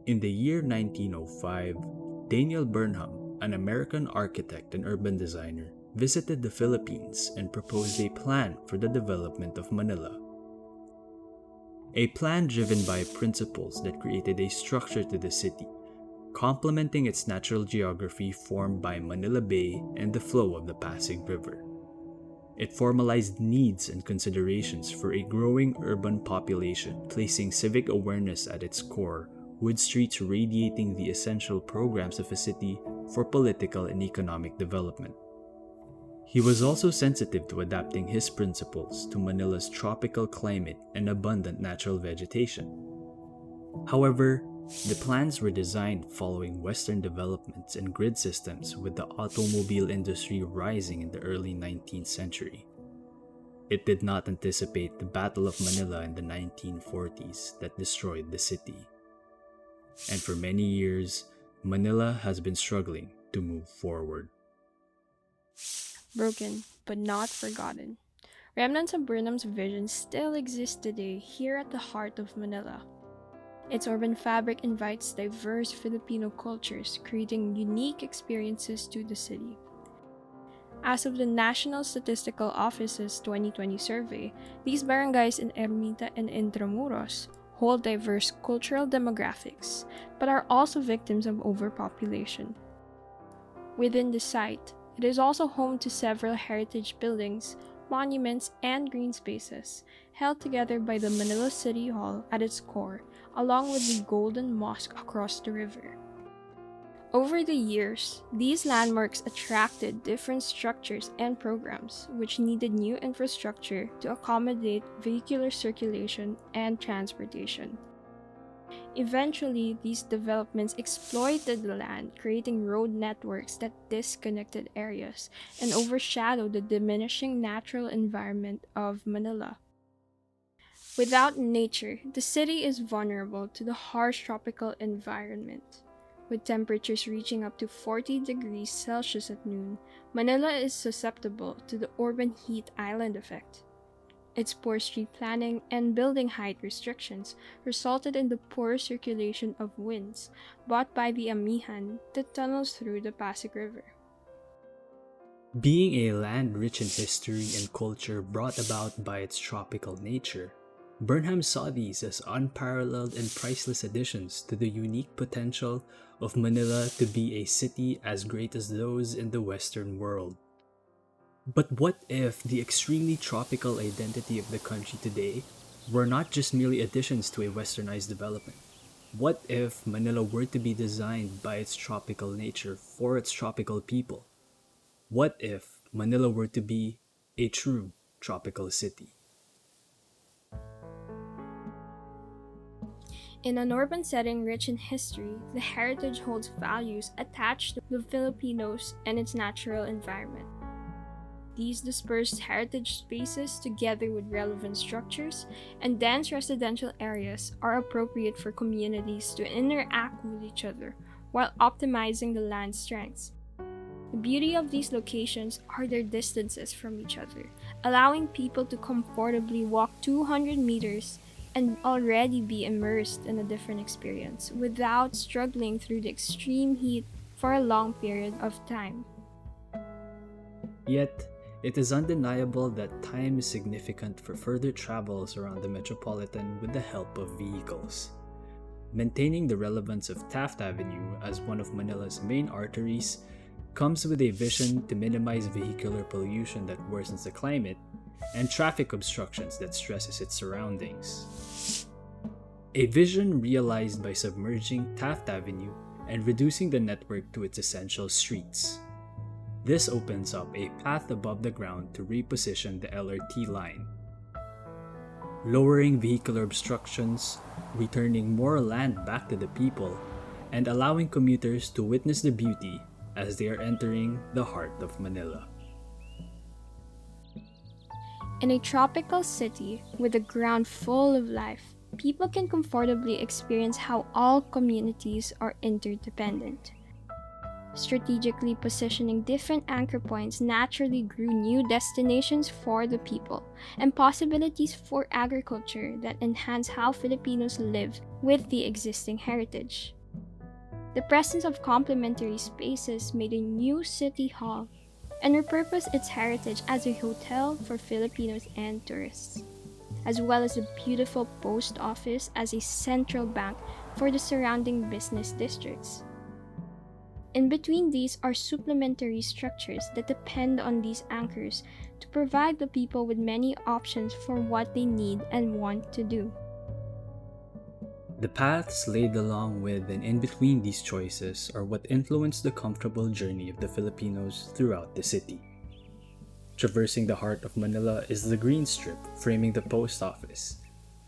In the year 1905, Daniel Burnham, an American architect and urban designer, visited the Philippines and proposed a plan for the development of Manila. A plan driven by principles that created a structure to the city, complementing its natural geography formed by Manila Bay and the flow of the Pasig River. It formalized needs and considerations for a growing urban population, placing civic awareness at its core, with streets radiating the essential programs of a city for political and economic development. He was also sensitive to adapting his principles to Manila's tropical climate and abundant natural vegetation. However, the plans were designed following Western developments and grid systems, with the automobile industry rising in the early 19th century. It did not anticipate the Battle of Manila in the 1940s that destroyed the city. And for many years, Manila has been struggling to move forward. Broken, but not forgotten. Remnants of Burnham's vision still exist today here at the heart of Manila. Its urban fabric invites diverse Filipino cultures, creating unique experiences to the city. As of the National Statistical Office's 2020 survey, these barangays in Ermita and Intramuros hold diverse cultural demographics, but are also victims of overpopulation. Within the site, it is also home to several heritage buildings, monuments, and green spaces, held together by the Manila City Hall at its core, along with the Golden Mosque across the river. Over the years, these landmarks attracted different structures and programs, which needed new infrastructure to accommodate vehicular circulation and transportation. Eventually, these developments exploited the land, creating road networks that disconnected areas and overshadowed the diminishing natural environment of Manila. Without nature, the city is vulnerable to the harsh tropical environment. With temperatures reaching up to 40 degrees Celsius at noon, Manila is susceptible to the urban heat island effect. Its poor street planning and building height restrictions resulted in the poor circulation of winds brought by the amihan that tunnels through the Pasig River. Being a land rich in history and culture brought about by its tropical nature, Burnham saw these as unparalleled and priceless additions to the unique potential of Manila to be a city as great as those in the Western world. But what if the extremely tropical identity of the country today were not just merely additions to a westernized development? What if Manila were to be designed by its tropical nature for its tropical people? What if Manila were to be a true tropical city? In an urban setting rich in history, the heritage holds values attached to the Filipinos and its natural environment. These dispersed heritage spaces, together with relevant structures and dense residential areas, are appropriate for communities to interact with each other while optimizing the land's strengths. The beauty of these locations are their distances from each other, allowing people to comfortably walk 200 meters and already be immersed in a different experience without struggling through the extreme heat for a long period of time. Yet, it is undeniable that time is significant for further travels around the metropolitan with the help of vehicles. Maintaining the relevance of Taft Avenue as one of Manila's main arteries comes with a vision to minimize vehicular pollution that worsens the climate and traffic obstructions that stresses its surroundings. A vision realized by submerging Taft Avenue and reducing the network to its essential streets. This opens up a path above the ground to reposition the LRT line, lowering vehicular obstructions, returning more land back to the people, and allowing commuters to witness the beauty as they are entering the heart of Manila. In a tropical city with a ground full of life, people can comfortably experience how all communities are interdependent. Strategically positioning different anchor points naturally grew new destinations for the people and possibilities for agriculture that enhance how Filipinos live with the existing heritage. The presence of complementary spaces made a new city hall and repurposed its heritage as a hotel for Filipinos and tourists, as well as a beautiful post office as a central bank for the surrounding business districts. In between these are supplementary structures that depend on these anchors to provide the people with many options for what they need and want to do. The paths laid along with and in between these choices are what influence the comfortable journey of the Filipinos throughout the city. Traversing the heart of Manila is the green strip framing the post office,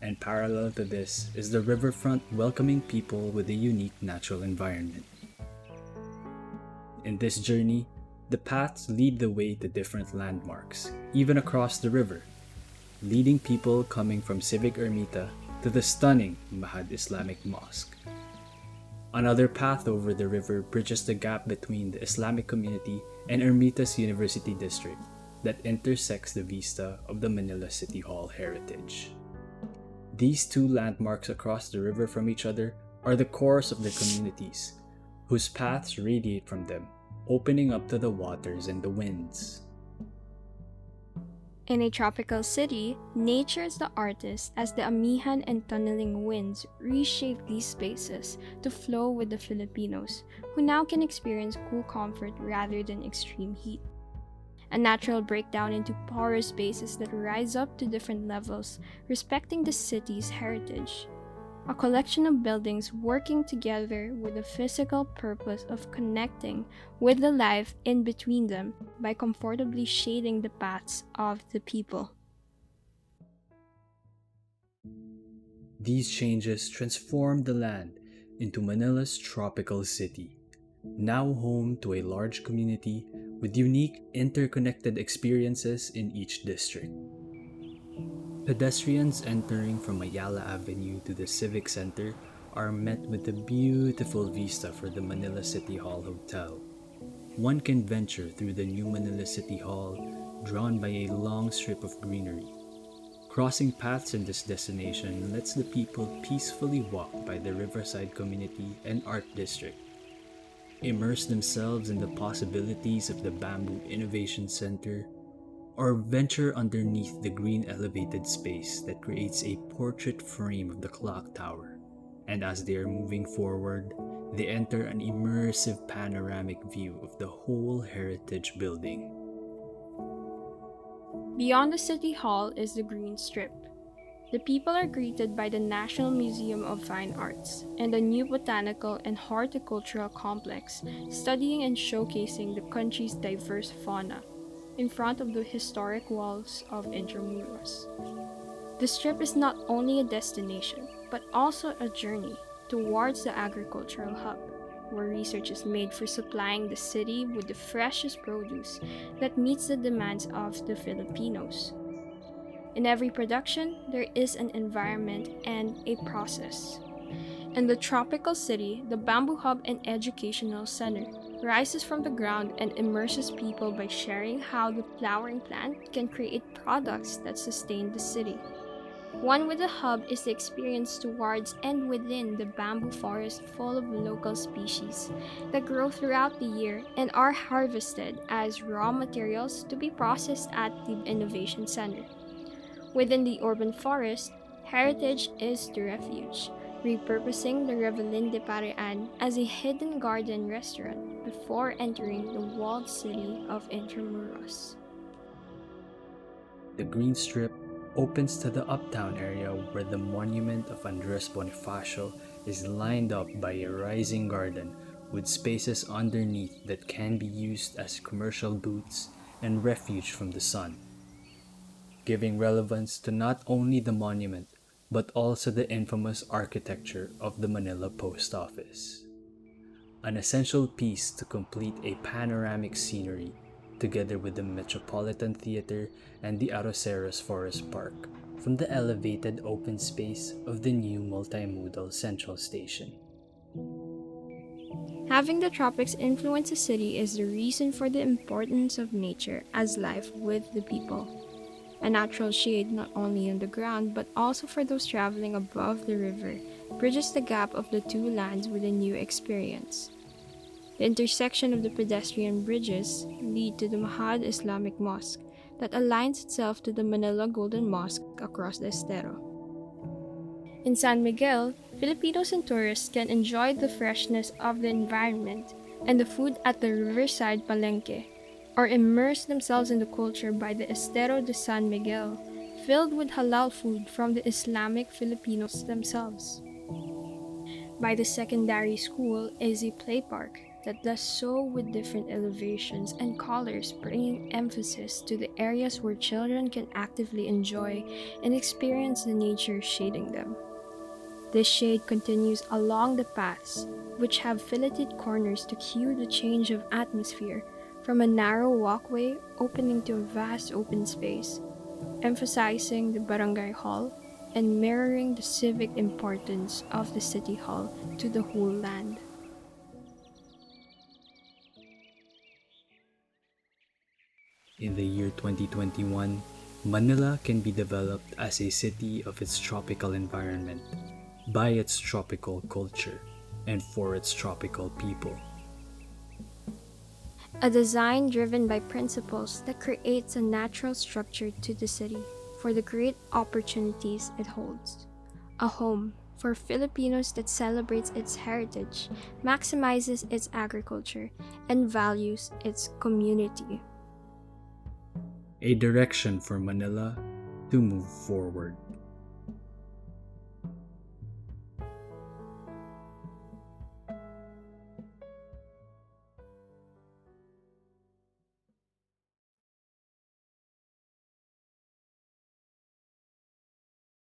and parallel to this is the riverfront welcoming people with a unique natural environment. In this journey, the paths lead the way to different landmarks, even across the river, leading people coming from Civic Ermita to the stunning Mahad Islamic Mosque. Another path over the river bridges the gap between the Islamic community and Ermita's University District that intersects the vista of the Manila City Hall heritage. These two landmarks across the river from each other are the cores of the communities, whose paths radiate from them, opening up to the waters and the winds. In a tropical city, nature is the artist as the amihan and tunneling winds reshape these spaces to flow with the Filipinos, who now can experience cool comfort rather than extreme heat. A natural breakdown into porous spaces that rise up to different levels, respecting the city's heritage. A collection of buildings working together with the physical purpose of connecting with the life in between them by comfortably shading the paths of the people. These changes transformed the land into Manila's tropical city, now home to a large community with unique interconnected experiences in each district. Pedestrians entering from Ayala Avenue to the Civic Center are met with a beautiful vista for the Manila City Hall Hotel. One can venture through the new Manila City Hall, drawn by a long strip of greenery. Crossing paths in this destination lets the people peacefully walk by the Riverside Community and Art District, immerse themselves in the possibilities of the Bamboo Innovation Center, or venture underneath the green elevated space that creates a portrait frame of the clock tower. And as they are moving forward, they enter an immersive panoramic view of the whole heritage building. Beyond the City Hall is the Green Strip. The people are greeted by the National Museum of Fine Arts and the new botanical and horticultural complex, studying and showcasing the country's diverse fauna in front of the historic walls of Intramuros. The strip is not only a destination, but also a journey towards the agricultural hub, where research is made for supplying the city with the freshest produce that meets the demands of the Filipinos. In every production, there is an environment and a process. In the tropical city, the Bamboo Hub and Educational Center rises from the ground and immerses people by sharing how the flowering plant can create products that sustain the city. One with the hub is the experience towards and within the bamboo forest full of local species that grow throughout the year and are harvested as raw materials to be processed at the Innovation Center. Within the urban forest, heritage is the refuge, repurposing the Revelin Parean as a hidden garden restaurant before entering the walled city of Intramuros. The Green Strip opens to the uptown area where the monument of Andres Bonifacio is lined up by a rising garden with spaces underneath that can be used as commercial booths and refuge from the sun, giving relevance to not only the monument but also the infamous architecture of the Manila Post Office. An essential piece to complete a panoramic scenery together with the Metropolitan Theater and the Arroceros Forest Park, from the elevated open space of the new multimodal central station. Having the tropics influence a city is the reason for the importance of nature as life with the people. A natural shade not only on the ground but also for those traveling above the river bridges the gap of the two lands with a new experience. The intersection of the pedestrian bridges lead to the Mahad Islamic Mosque that aligns itself to the Manila Golden Mosque across the Estero. In San Miguel, Filipinos and tourists can enjoy the freshness of the environment and the food at the riverside palenque, or immerse themselves in the culture by the Estero de San Miguel, filled with halal food from the Islamic Filipinos themselves. By the secondary school is a play park that does so with different elevations and colors, bringing emphasis to the areas where children can actively enjoy and experience the nature shading them. This shade continues along the paths, which have filleted corners to cue the change of atmosphere from a narrow walkway opening to a vast open space, emphasizing the barangay hall and mirroring the civic importance of the city hall to the whole land. In the year 2021, Manila can be developed as a city of its tropical environment, by its tropical culture, and for its tropical people. A design driven by principles that creates a natural structure to the city for the great opportunities it holds. A home for Filipinos that celebrates its heritage, maximizes its agriculture, and values its community. A direction for Manila to move forward.